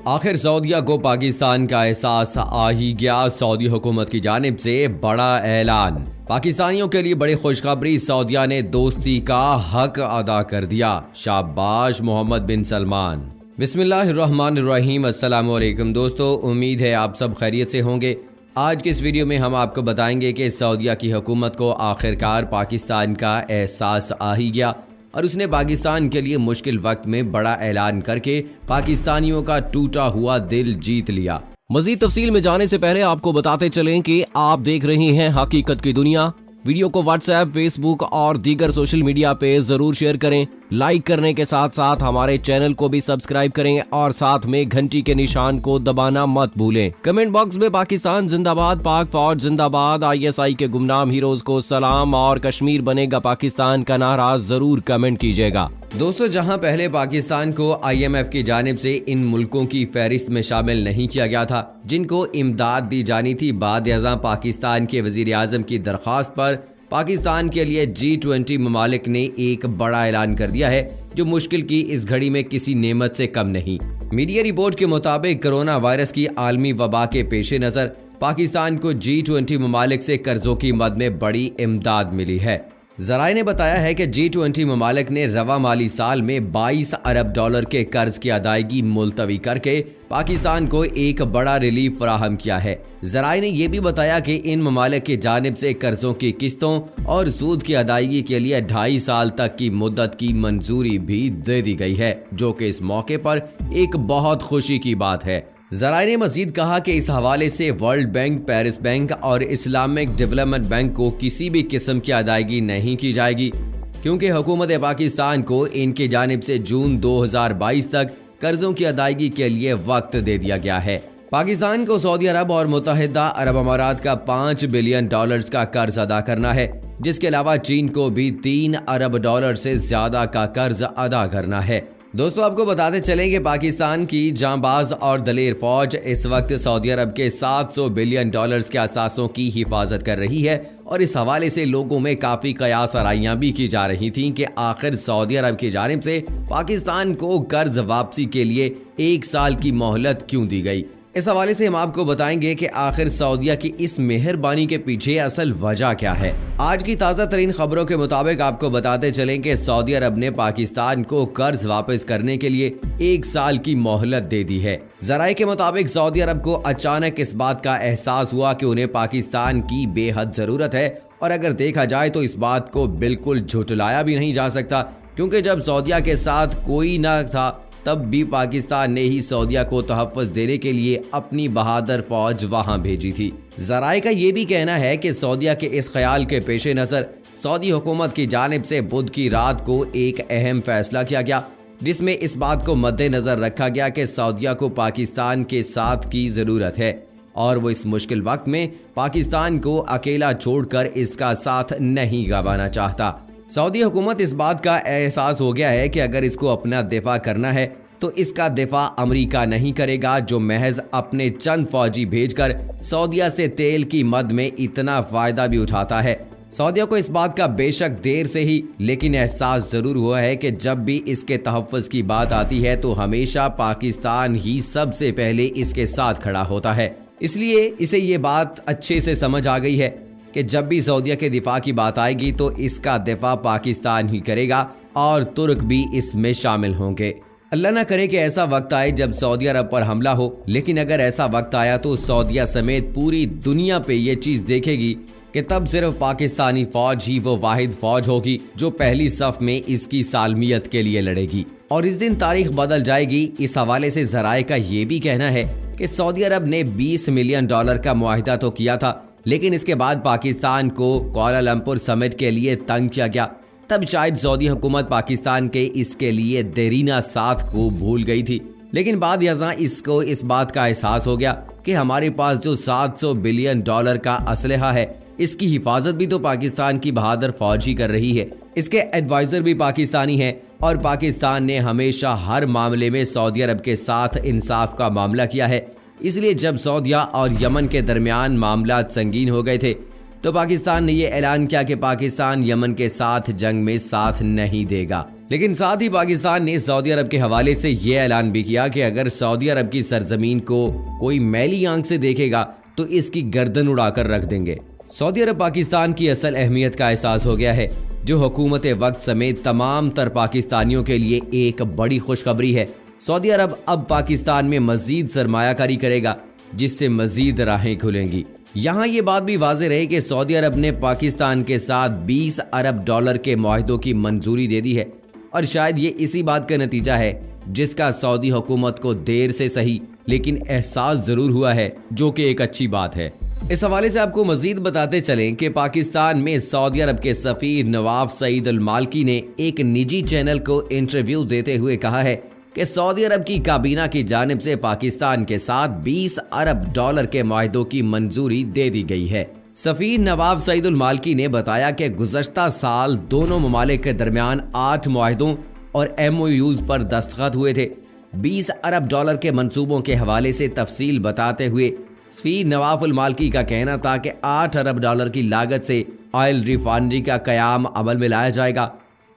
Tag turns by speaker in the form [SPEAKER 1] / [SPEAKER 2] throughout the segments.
[SPEAKER 1] آخر سعودیہ کو پاکستان کا احساس آ ہی گیا۔ سعودی حکومت کی جانب سے بڑا اعلان۔ پاکستانیوں کے لیے بڑی خوشخبری، سعودیہ نے دوستی کا حق ادا کر دیا۔ شاباش محمد بن سلمان۔ بسم اللہ الرحمن الرحیم۔ السلام علیکم دوستو، امید ہے آپ سب خیریت سے ہوں گے۔ آج کے اس ویڈیو میں ہم آپ کو بتائیں گے کہ سعودیہ کی حکومت کو آخرکار پاکستان کا احساس آ ہی گیا اور اس نے پاکستان کے لیے مشکل وقت میں بڑا اعلان کر کے پاکستانیوں کا ٹوٹا ہوا دل جیت لیا۔
[SPEAKER 2] مزید تفصیل میں جانے سے پہلے آپ کو بتاتے چلیں کہ آپ دیکھ رہے ہیں حقیقت کی دنیا۔ ویڈیو کو واٹس ایپ، فیس بک اور دیگر سوشل میڈیا پہ ضرور شیئر کریں۔ لائک کرنے کے ساتھ ساتھ ہمارے چینل کو بھی سبسکرائب کریں اور ساتھ میں گھنٹی کے نشان کو دبانا مت بھولیں۔ کمنٹ باکس میں پاکستان زندہ باد، پاک فوج زندہ باد، ISI کے گمنام ہیروز کو سلام اور کشمیر بنے گا پاکستان کا نعرہ ضرور کمنٹ کیجیے گا۔
[SPEAKER 1] دوستو، جہاں پہلے پاکستان کو IMF کی جانب سے ان ملکوں کی فہرست میں شامل نہیں کیا گیا تھا جن کو امداد دی جانی تھی، بعد ازاں پاکستان کے وزیر اعظم کی درخواست پر پاکستان کے لیے G20 ممالک نے ایک بڑا اعلان کر دیا ہے جو مشکل کی اس گھڑی میں کسی نعمت سے کم نہیں۔ میڈیا رپورٹ کے مطابق کرونا وائرس کی عالمی وبا کے پیش نظر پاکستان کو G20 ممالک سے قرضوں کی مد میں بڑی امداد ملی ہے۔ ذرائع نے بتایا ہے کہ G20 ممالک نے رواں مالی سال میں 22 ارب ڈالر کے قرض کی ادائیگی ملتوی کر کے پاکستان کو ایک بڑا ریلیف فراہم کیا ہے۔ ذرائع نے یہ بھی بتایا کہ ان ممالک کی جانب سے قرضوں کی قسطوں اور سود کی ادائیگی کے لیے 2.5 سال تک کی مدت کی منظوری بھی دے دی گئی ہے، جو کہ اس موقع پر ایک بہت خوشی کی بات ہے۔ ذرائع نے مزید کہا کہ اس حوالے سے ورلڈ بینک، پیرس بینک اور اسلامک ڈیولپمنٹ بینک کو کسی بھی قسم کی ادائیگی نہیں کی جائے گی، کیونکہ حکومت پاکستان کو ان کی جانب سے جون 2022 تک قرضوں کی ادائیگی کے لیے وقت دے دیا گیا ہے۔ پاکستان کو سعودی عرب اور متحدہ عرب امارات کا 5 بلین ڈالرز کا قرض ادا کرنا ہے، جس کے علاوہ چین کو بھی 3 ارب ڈالر سے زیادہ کا قرض ادا کرنا ہے۔ دوستو، آپ کو بتاتے چلیں کہ پاکستان کی جانباز اور دلیر فوج اس وقت سعودی عرب کے 700 بلین ڈالرز کے اثاثوں کی حفاظت کر رہی ہے، اور اس حوالے سے لوگوں میں کافی قیاس آرائیاں بھی کی جا رہی تھیں کہ آخر سعودی عرب کی جانب سے پاکستان کو قرض واپسی کے لیے 1 سال کی مہلت کیوں دی گئی۔ اس حوالے سے ہم آپ کو بتائیں گے کہ آخر سعودیہ کی اس مہربانی کے پیچھے اصل وجہ کیا ہے۔ آج کی تازہ ترین خبروں کے مطابق آپ کو بتاتے چلیں کہ سعودی عرب نے پاکستان کو قرض واپس کرنے کے لیے 1 سال کی مہلت دے دی ہے۔ ذرائع کے مطابق سعودی عرب کو اچانک اس بات کا احساس ہوا کہ انہیں پاکستان کی بے حد ضرورت ہے، اور اگر دیکھا جائے تو اس بات کو بالکل جھٹلایا بھی نہیں جا سکتا، کیونکہ جب سعودیہ کے ساتھ کوئی نہ تھا تب بھی پاکستان نے ہی سعودیہ کو تحفظ دینے کے لیے اپنی بہادر فوج وہاں بھیجی تھی۔ ذرائع کا یہ بھی کہنا ہے کہ سعودیہ کے اس خیال کے پیش نظر سعودی حکومت کی جانب سے بدھ کی رات کو ایک اہم فیصلہ کیا گیا، جس میں اس بات کو مد نظر رکھا گیا کہ سعودیہ کو پاکستان کے ساتھ کی ضرورت ہے، اور وہ اس مشکل وقت میں پاکستان کو اکیلا چھوڑ کر اس کا ساتھ نہیں گنوانا چاہتا۔ سعودی حکومت اس بات کا احساس ہو گیا ہے کہ اگر اس کو اپنا دفاع کرنا ہے تو اس کا دفاع امریکہ نہیں کرے گا، جو محض اپنے چند فوجی بھیج کر سعودیہ سے تیل کی مد میں اتنا فائدہ بھی اٹھاتا ہے۔ سعودیہ کو اس بات کا بے شک دیر سے ہی لیکن احساس ضرور ہوا ہے کہ جب بھی اس کے تحفظ کی بات آتی ہے تو ہمیشہ پاکستان ہی سب سے پہلے اس کے ساتھ کھڑا ہوتا ہے۔ اس لیے اسے یہ بات اچھے سے سمجھ آ گئی ہے کہ جب بھی سعودیہ کے دفاع کی بات آئے گی تو اس کا دفاع پاکستان ہی کرے گا، اور ترک بھی اس میں شامل ہوں گے۔ اللہ نہ کرے کہ ایسا وقت آئے جب سعودی عرب پر حملہ ہو، لیکن اگر ایسا وقت آیا تو سعودیہ سمیت پوری دنیا پہ یہ چیز دیکھے گی کہ تب صرف پاکستانی فوج ہی وہ واحد فوج ہوگی جو پہلی صف میں اس کی سالمیت کے لیے لڑے گی، اور اس دن تاریخ بدل جائے گی۔ اس حوالے سے ذرائع کا یہ بھی کہنا ہے کہ سعودی عرب نے 20 ملین ڈالر کا معاہدہ تو کیا تھا، لیکن اس کے بعد پاکستان کو کوالالمپور سمٹ کے لیے تنگ کیا گیا۔ تب شاید سعودی حکومت پاکستان کے اس کے لیے دیرینہ ساتھ کو بھول گئی تھی، لیکن بعد ازاں اس کو اس بات کا احساس ہو گیا کہ ہمارے پاس جو 700 بلین ڈالر کا اسلحہ ہے، اس کی حفاظت بھی تو پاکستان کی بہادر فوج ہی کر رہی ہے، اس کے ایڈوائزر بھی پاکستانی ہیں، اور پاکستان نے ہمیشہ ہر معاملے میں سعودی عرب کے ساتھ انصاف کا معاملہ کیا ہے۔ اس لیے جب سعودیہ اور یمن کے درمیان معاملات سنگین ہو گئے تھے تو پاکستان نے یہ اعلان کیا کہ پاکستان یمن کے ساتھ جنگ میں ساتھ نہیں دے گا۔ لیکن ساتھ ہی پاکستان نے سعودی عرب کے حوالے سے یہ اعلان بھی کیا کہ اگر سعودی عرب کی سرزمین کو کوئی میلی آنکھ سے دیکھے گا تو اس کی گردن اڑا کر رکھ دیں گے۔ سعودی عرب پاکستان کی اصل اہمیت کا احساس ہو گیا ہے، جو حکومت وقت سمیت تمام تر پاکستانیوں کے لیے ایک بڑی خوشخبری ہے۔ سعودی عرب اب پاکستان میں مزید سرمایہ کاری کرے گا، جس سے مزید راہیں کھلیں گی۔ یہاں یہ بات بھی واضح رہے کہ سعودی عرب نے پاکستان کے ساتھ 20 ارب ڈالر کے معاہدوں کی منظوری دے دی ہے، اور شاید یہ اسی بات کا نتیجہ ہے جس کا سعودی حکومت کو دیر سے صحیح لیکن احساس ضرور ہوا ہے، جو کہ ایک اچھی بات ہے۔ اس حوالے سے آپ کو مزید بتاتے چلیں کہ پاکستان میں سعودی عرب کے سفیر نواف سعید المالکی نے ایک نجی چینل کو انٹرویو دیتے ہوئے کہا ہے کہ سعودی عرب کی کابینہ کی جانب سے پاکستان کے ساتھ 20 ارب ڈالر کے معاہدوں کی منظوری دے دی گئی ہے۔ سفیر نواف سعید المالکی نے بتایا کہ گزشتہ سال دونوں ممالک کے درمیان 8 معاہدوں اور MOUs پر دستخط ہوئے تھے۔ 20 ارب ڈالر کے منصوبوں کے حوالے سے تفصیل بتاتے ہوئے سفیر نواف المالکی کا کہنا تھا کہ 8 ارب ڈالر کی لاگت سے آئل ریفائنری کا قیام عمل میں لایا جائے گا۔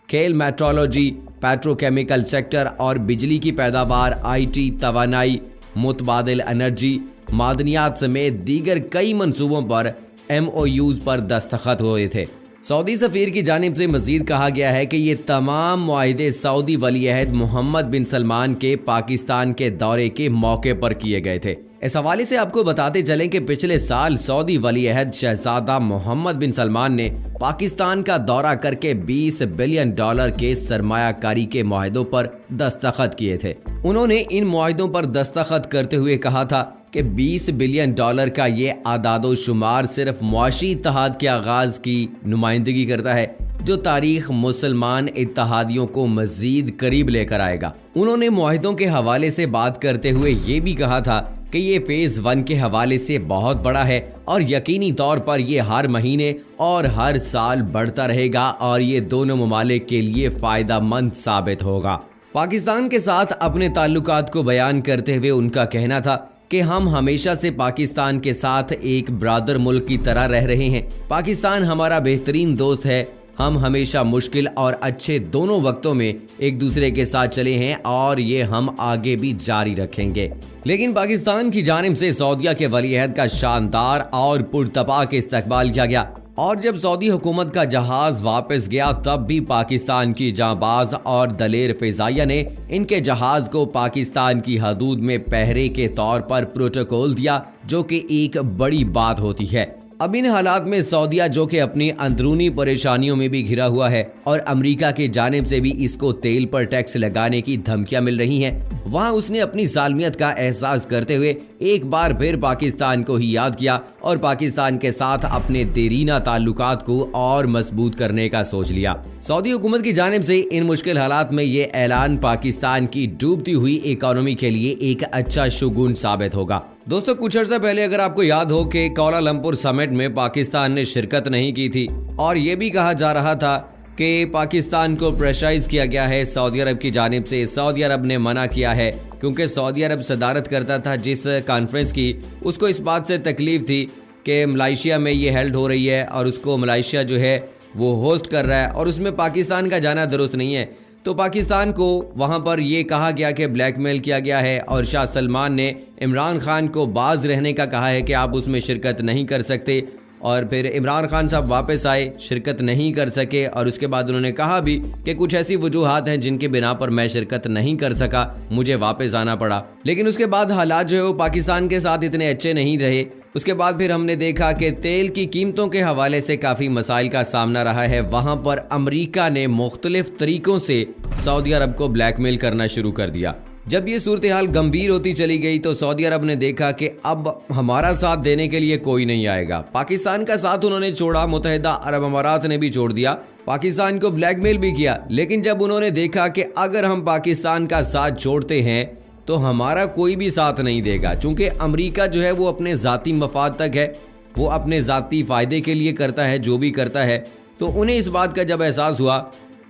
[SPEAKER 1] کھیل، میٹرولوجی، پیٹروکیمیکل سیکٹر اور بجلی کی پیداوار، IT، توانائی، متبادل انرجی، معدنیات سمیت دیگر کئی منصوبوں پر MOUs پر دستخط ہوئے تھے۔ سعودی سفیر کی جانب سے مزید کہا گیا ہے کہ یہ تمام معاہدے سعودی ولی عہد محمد بن سلمان کے پاکستان کے دورے کے موقع پر کیے گئے تھے۔ اس حوالے سے آپ کو بتاتے چلیں کہ پچھلے سال سعودی ولی عہد شہزادہ محمد بن سلمان نے پاکستان کا دورہ کر کے 20 بلین ڈالر کے سرمایہ کاری کے معاہدوں پر دستخط کیے تھے۔ انہوں نے ان معاہدوں پر دستخط کرتے ہوئے کہا تھا کہ 20 بلین ڈالر کا یہ اعداد و شمار صرف معاشی اتحاد کے آغاز کی نمائندگی کرتا ہے، جو تاریخ مسلمان اتحادیوں کو مزید قریب لے کر آئے گا۔ انہوں نے معاہدوں کے حوالے سے بات کرتے ہوئے یہ بھی کہا تھا کہ یہ فیز 1 کے حوالے سے بہت بڑا ہے اور یقینی طور پر یہ ہر مہینے اور ہر سال بڑھتا رہے گا اور یہ دونوں ممالک کے لیے فائدہ مند ثابت ہوگا۔ پاکستان کے ساتھ اپنے تعلقات کو بیان کرتے ہوئے ان کا کہنا تھا کہ ہم ہمیشہ سے پاکستان کے ساتھ ایک برادر ملک کی طرح رہ رہے ہیں۔ پاکستان ہمارا بہترین دوست ہے۔ ہم ہمیشہ مشکل اور اچھے دونوں وقتوں میں ایک دوسرے کے ساتھ چلے ہیں اور یہ ہم آگے بھی جاری رکھیں گے۔ لیکن پاکستان کی جانب سے سعودیہ کے ولی عہد کا شاندار اور پرتپاک استقبال کیا گیا، اور جب سعودی حکومت کا جہاز واپس گیا تب بھی پاکستان کی جانباز اور دلیر فضائیہ نے ان کے جہاز کو پاکستان کی حدود میں پہرے کے طور پر پروٹوکول دیا، جو کہ ایک بڑی بات ہوتی ہے۔ اب ان حالات میں سعودیہ، جو کہ اپنی اندرونی پریشانیوں میں بھی گھرا ہوا ہے اور امریکہ کی جانب سے بھی اس کو تیل پر ٹیکس لگانے کی دھمکیاں مل رہی ہیں، وہاں اس نے اپنی ظالمیت کا احساس کرتے ہوئے ایک بار پھر پاکستان کو ہی یاد کیا اور پاکستان کے ساتھ اپنے دیرینہ تعلقات کو اور مضبوط کرنے کا سوچ لیا۔ سعودی حکومت کی جانب سے ان مشکل حالات میں یہ اعلان پاکستان کی ڈوبتی ہوئی اکانومی کے لیے ایک اچھا شگون ثابت ہوگا۔ دوستو، کچھ عرصہ پہلے اگر آپ کو یاد ہو کہ کوالالمپور سمٹ میں پاکستان نے شرکت نہیں کی تھی اور یہ بھی کہا جا رہا تھا کہ پاکستان کو پریشرائز کیا گیا ہے سعودی عرب کی جانب سے، سعودی عرب نے منع کیا ہے کیونکہ سعودی عرب صدارت کرتا تھا جس کانفرنس کی، اس کو اس بات سے تکلیف تھی کہ ملائیشیا میں یہ ہیلڈ ہو رہی ہے اور اس کو ملائیشیا جو ہے وہ ہوسٹ کر رہا ہے اور اس میں پاکستان کا جانا درست نہیں ہے۔ تو پاکستان کو وہاں پر یہ کہا گیا کہ بلیک میل کیا گیا ہے اور شاہ سلمان نے عمران خان کو باز رہنے کا کہا ہے کہ آپ اس میں شرکت نہیں کر سکتے، اور پھر عمران خان صاحب واپس آئے، شرکت نہیں کر سکے، اور اس کے بعد انہوں نے کہا بھی کہ کچھ ایسی وجوہات ہیں جن کے بنا پر میں شرکت نہیں کر سکا، مجھے واپس آنا پڑا۔ لیکن اس کے بعد حالات جو ہے وہ پاکستان کے ساتھ اتنے اچھے نہیں رہے۔ اس کے بعد پھر ہم نے دیکھا کہ تیل کی قیمتوں کے حوالے سے کافی مسائل کا سامنا رہا ہے۔ وہاں پر امریکہ نے مختلف طریقوں سے سعودی عرب کو بلیک میل کرنا شروع کر دیا۔ جب یہ صورتحال گمبھیر ہوتی چلی گئی تو سعودی عرب نے دیکھا کہ اب ہمارا ساتھ دینے کے لیے کوئی نہیں آئے گا۔ پاکستان کا ساتھ انہوں نے چھوڑا، متحدہ عرب امارات نے بھی چھوڑ دیا، پاکستان کو بلیک میل بھی کیا۔ لیکن جب انہوں نے دیکھا کہ اگر ہم پاکستان کا ساتھ چھوڑتے ہیں تو ہمارا کوئی بھی ساتھ نہیں دے گا، چونکہ امریکہ جو ہے وہ اپنے ذاتی مفاد تک ہے، وہ اپنے ذاتی فائدے کے لیے کرتا ہے جو بھی کرتا ہے، تو انہیں اس بات کا جب احساس ہوا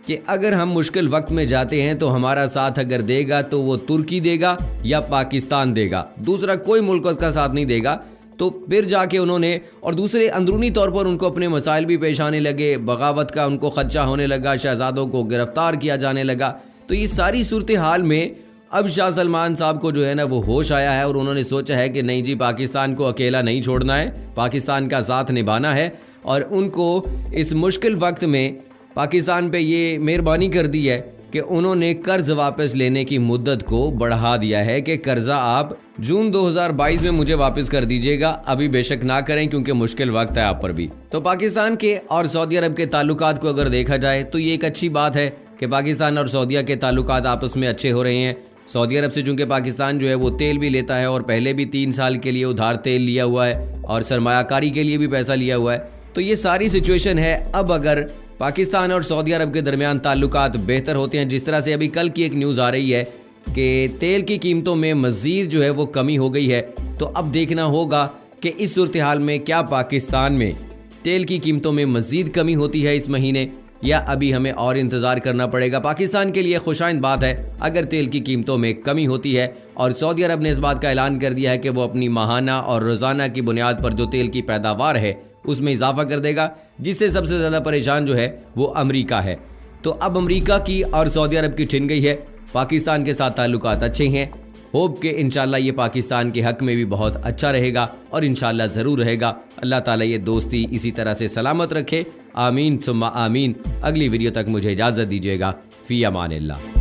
[SPEAKER 1] کہ اگر ہم مشکل وقت میں جاتے ہیں تو ہمارا ساتھ اگر دے گا تو وہ ترکی دے گا یا پاکستان دے گا، دوسرا کوئی ملک اس کا ساتھ نہیں دے گا۔ تو پھر جا کے انہوں نے، اور دوسرے اندرونی طور پر ان کو اپنے مسائل بھی پیش آنے لگے، بغاوت کا ان کو خدشہ ہونے لگا، شہزادوں کو گرفتار کیا جانے لگا. تو یہ ساری صورتحال میں اب شاہ سلمان صاحب کو جو ہے نا وہ ہوش آیا ہے، اور انہوں نے سوچا ہے کہ نہیں جی پاکستان کو اکیلا نہیں چھوڑنا ہے، پاکستان کا ساتھ نبھانا ہے. اور ان کو اس مشکل وقت میں پاکستان پہ یہ مہربانی کر دی ہے کہ انہوں نے قرض واپس لینے کی مدت کو بڑھا دیا ہے کہ قرضہ آپ جون 2022 میں مجھے واپس کر دیجیے گا، ابھی بے شک نہ کریں کیونکہ مشکل وقت ہے آپ پر بھی. تو پاکستان کے اور سعودی عرب کے تعلقات کو اگر دیکھا جائے تو یہ ایک اچھی بات ہے کہ پاکستان اور سعودیہ کے تعلقات آپس میں اچھے ہو رہے ہیں. سعودی عرب سے چونکہ پاکستان جو ہے وہ تیل بھی لیتا ہے، اور پہلے بھی 3 سال کے لیے ادھار تیل لیا ہوا ہے اور سرمایہ کاری کے لیے بھی پیسہ لیا ہوا ہے. تو یہ ساری سچویشن ہے. اب اگر پاکستان اور سعودی عرب کے درمیان تعلقات بہتر ہوتے ہیں، جس طرح سے ابھی کل کی ایک نیوز آ رہی ہے کہ تیل کی قیمتوں میں مزید جو ہے وہ کمی ہو گئی ہے، تو اب دیکھنا ہوگا کہ اس صورتحال میں کیا پاکستان میں تیل کی قیمتوں میں مزید کمی ہوتی ہے اس مہینے، یا ابھی ہمیں اور انتظار کرنا پڑے گا. پاکستان کے لیے خوشائند بات ہے اگر تیل کی قیمتوں میں کمی ہوتی ہے، اور سعودی عرب نے اس بات کا اعلان کر دیا ہے کہ وہ اپنی ماہانہ اور روزانہ کی بنیاد پر جو تیل کی پیداوار ہے اس میں اضافہ کر دے گا، جس سے سب سے زیادہ پریشان جو ہے وہ امریکہ ہے. تو اب امریکہ کی اور سعودی عرب کی ٹھن گئی ہے، پاکستان کے ساتھ تعلقات اچھے ہیں. ہوپ کہ انشاءاللہ یہ پاکستان کے حق میں بھی بہت اچھا رہے گا، اور انشاءاللہ ضرور رہے گا. اللہ تعالیٰ یہ دوستی اسی طرح سے سلامت رکھے. آمین ثم آمین. اگلی ویڈیو تک مجھے اجازت دیجیے گا. فی امان اللہ.